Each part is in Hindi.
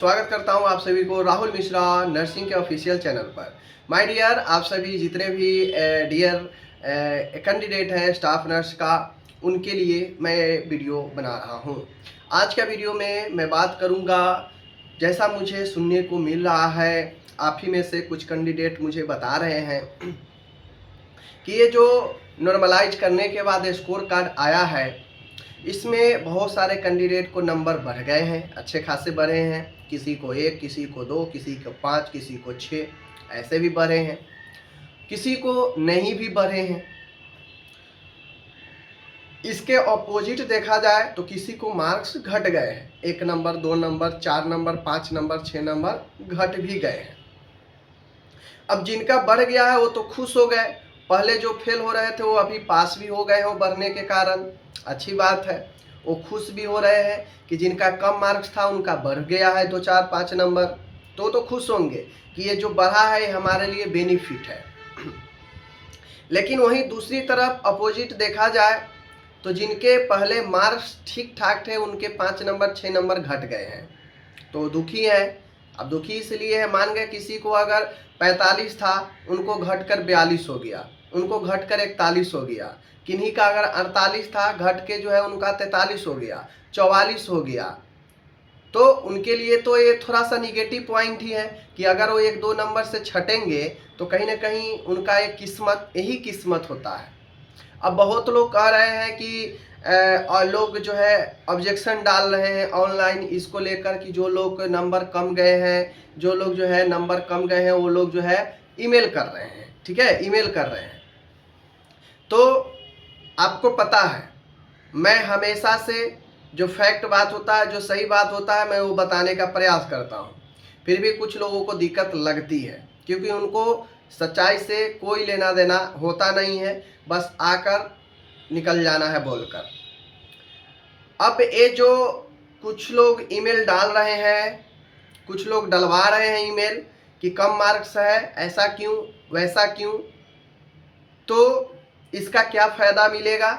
स्वागत करता हूं आप सभी को राहुल मिश्रा नर्सिंग के ऑफिशियल चैनल पर। माय डियर, आप सभी जितने भी डियर कैंडिडेट हैं स्टाफ नर्स का, उनके लिए मैं वीडियो बना रहा हूं। आज का वीडियो में मैं बात करूंगा, जैसा मुझे सुनने को मिल रहा है, आप ही में से कुछ कैंडिडेट मुझे बता रहे हैं कि ये जो नॉर्मलाइज करने के बाद स्कोर कार्ड आया है, इसमें बहुत सारे कैंडिडेट को नंबर बढ़ गए हैं, अच्छे खासे बढ़े हैं। किसी को 1, किसी को 2, किसी को 5, किसी को 6, ऐसे भी बढ़े हैं। किसी को नहीं भी बढ़े हैं। इसके ऑपोजिट देखा जाए तो किसी को मार्क्स घट गए हैं, 1 number, 2 number, 4 number, 5 number, 6 number घट भी गए हैं। अब जिनका बढ़ गया है वो तो खुश हो गए, पहले जो फेल हो रहे थे वो अभी पास भी हो गए हो बढ़ने के कारण, अच्छी बात है। वो खुश भी हो रहे हैं कि जिनका कम मार्क्स था उनका बढ़ गया है 2, 4, 5 नंबर, तो खुश होंगे कि ये जो बढ़ा है ये हमारे लिए बेनिफिट है। लेकिन वहीं दूसरी तरफ अपोजिट देखा जाए तो जिनके पहले मार्क्स ठीक ठाक थे उनके 5 नंबर 6 नंबर घट गए हैं, तो दुखी है। अब दुखी इसलिए है, मान गए किसी को अगर 45 था उनको घटकर 42 हो गया, उनको घटकर 41 हो गया। किन्हीं का अगर 48 था घट के जो है उनका 43 हो गया, 44 हो गया। तो उनके लिए तो ये थोड़ा सा निगेटिव पॉइंट ही है कि अगर वो 1-2 नंबर से छटेंगे तो कहीं ना कहीं उनका एक किस्मत, यही किस्मत होता है। अब बहुत लोग कह रहे हैं कि और लोग जो है ऑब्जेक्शन डाल रहे हैं ऑनलाइन इसको लेकर कि जो लोग नंबर कम गए हैं, जो लोग जो है नंबर कम गए हैं, वो लोग जो है ईमेल कर रहे हैं, ठीक है, ईमेल कर रहे हैं। तो आपको पता है मैं हमेशा से जो फैक्ट बात होता है, जो सही बात होता है, मैं वो बताने का प्रयास करता हूँ। फिर भी कुछ लोगों को दिक्कत लगती है क्योंकि उनको सच्चाई से कोई लेना देना होता नहीं है, बस आकर निकल जाना है बोलकर। अब ये जो कुछ लोग ईमेल डाल रहे हैं, कुछ लोग डलवा रहे हैं ईमेल कि कम मार्क्स है, ऐसा क्यों वैसा क्यों, तो इसका क्या फायदा मिलेगा?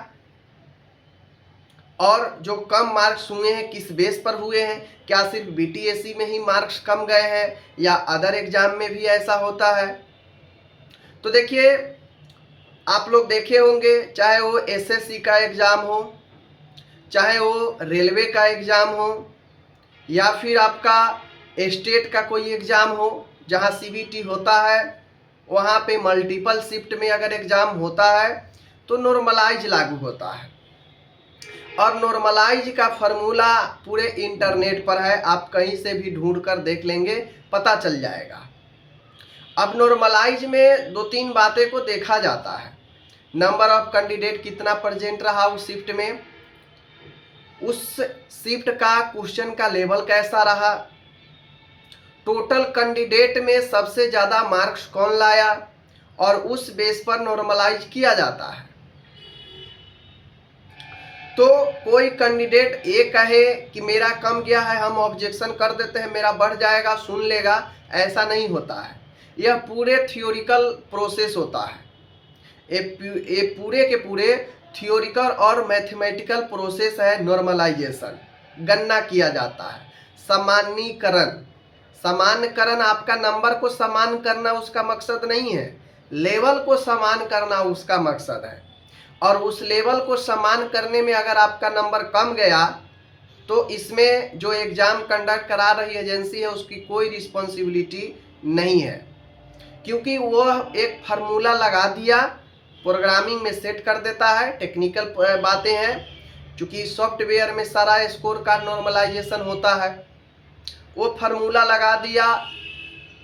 और जो कम मार्क्स हुए हैं किस बेस पर हुए हैं? क्या सिर्फ बीटीएससी में ही मार्क्स कम गए हैं या अदर एग्जाम में भी ऐसा होता है? तो देखिए, आप लोग देखे होंगे, चाहे वो एसएससी का एग्ज़ाम हो, चाहे वो रेलवे का एग्ज़ाम हो, या फिर आपका स्टेट का कोई एग्ज़ाम हो जहां सीबीटी होता है, वहां पे मल्टीपल शिफ्ट में अगर एग्ज़ाम होता है तो नॉर्मलाइज लागू होता है। और नॉर्मलाइज का फॉर्मूला पूरे इंटरनेट पर है, आप कहीं से भी ढूंढ कर देख लेंगे, पता चल जाएगा। अब नॉर्मलाइज में 2-3 बातें को देखा जाता है। नंबर ऑफ कैंडिडेट कितना प्रेजेंट रहा उस शिफ्ट में, उस शिफ्ट का क्वेश्चन का लेवल कैसा रहा, टोटल कैंडिडेट में सबसे ज़्यादा मार्क्स कौन लाया, और उस बेस पर नॉर्मलाइज किया जाता है। तो कोई कैंडिडेट ये कहे कि मेरा कम गया है, हम ऑब्जेक्शन कर देते हैं, मेरा बढ़ जाएगा, सुन लेगा, ऐसा नहीं होता है। यह पूरे थियोरिकल प्रोसेस होता है। ये पूरे के पूरे थियोरिकल और मैथमेटिकल प्रोसेस है। नॉर्मलाइजेशन गणना किया जाता है, सामान्यीकरण, सामान्यकरण, आपका नंबर को समान करना उसका मकसद नहीं है, लेवल को समान करना उसका मकसद है। और उस लेवल को समान करने में अगर आपका नंबर कम गया तो इसमें जो एग्ज़ाम कंडक्ट करा रही एजेंसी है उसकी कोई रिस्पॉन्सिबिलिटी नहीं है, क्योंकि वो एक फार्मूला लगा दिया, प्रोग्रामिंग में सेट कर देता है। टेक्निकल बातें हैं, क्योंकि सॉफ्टवेयर में सारा स्कोर का नॉर्मलाइजेशन होता है। वो फार्मूला लगा दिया,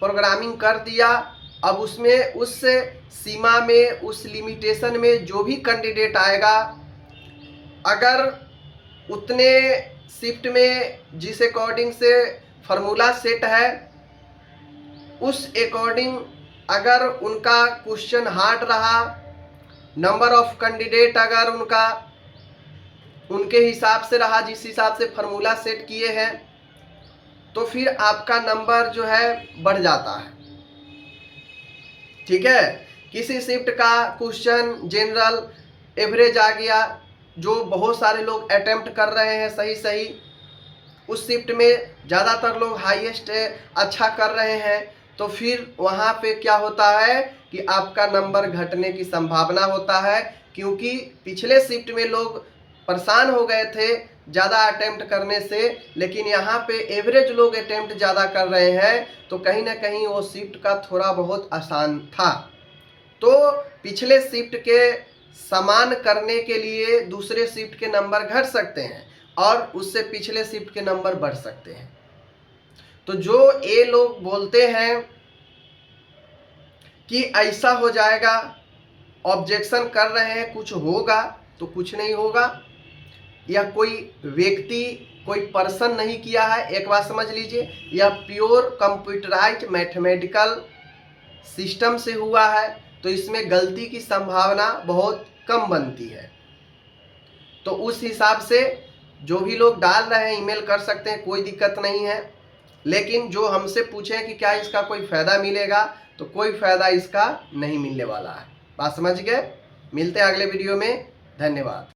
प्रोग्रामिंग कर दिया। अब उसमें उस सीमा में, उस लिमिटेशन में जो भी कैंडिडेट आएगा, अगर उतने शिफ्ट में जिस अकॉर्डिंग से फार्मूला सेट है, उस अकॉर्डिंग अगर उनका क्वेश्चन हार्ड रहा, नंबर ऑफ कैंडिडेट अगर उनका उनके हिसाब से रहा, जिस हिसाब से फार्मूला सेट किए हैं, तो फिर आपका नंबर जो है बढ़ जाता है, ठीक है। किसी शिफ्ट का क्वेश्चन जनरल एवरेज आ गया, जो बहुत सारे लोग अटेम्प्ट कर रहे हैं सही, उस शिफ्ट में ज़्यादातर लोग हाईएस्ट अच्छा कर रहे हैं, तो फिर वहाँ पे क्या होता है कि आपका नंबर घटने की संभावना होता है, क्योंकि पिछले शिफ्ट में लोग परेशान हो गए थे ज़्यादा अटेम्प्ट करने से, लेकिन यहाँ पे एवरेज लोग अटेम्प्ट ज़्यादा कर रहे हैं, तो कहीं ना कहीं वो शिफ्ट का थोड़ा बहुत आसान था। तो पिछले शिफ्ट के समान करने के लिए दूसरे शिफ्ट के नंबर घट सकते हैं और उससे पिछले शिफ्ट के नंबर बढ़ सकते हैं। तो जो ये लोग बोलते हैं कि ऐसा हो जाएगा, ऑब्जेक्शन कर रहे हैं कुछ होगा, तो कुछ नहीं होगा। यह कोई व्यक्ति, कोई पर्सन नहीं किया है, एक बात समझ लीजिए, यह प्योर कंप्यूटराइज्ड मैथमेटिकल सिस्टम से हुआ है, तो इसमें गलती की संभावना बहुत कम बनती है। तो उस हिसाब से जो भी लोग डाल रहे हैं ईमेल कर सकते हैं, कोई दिक्कत नहीं है। लेकिन जो हमसे पूछें कि क्या इसका कोई फ़ायदा मिलेगा, तो कोई फ़ायदा इसका नहीं मिलने वाला है। बात समझ गए? मिलते हैं अगले वीडियो में। धन्यवाद।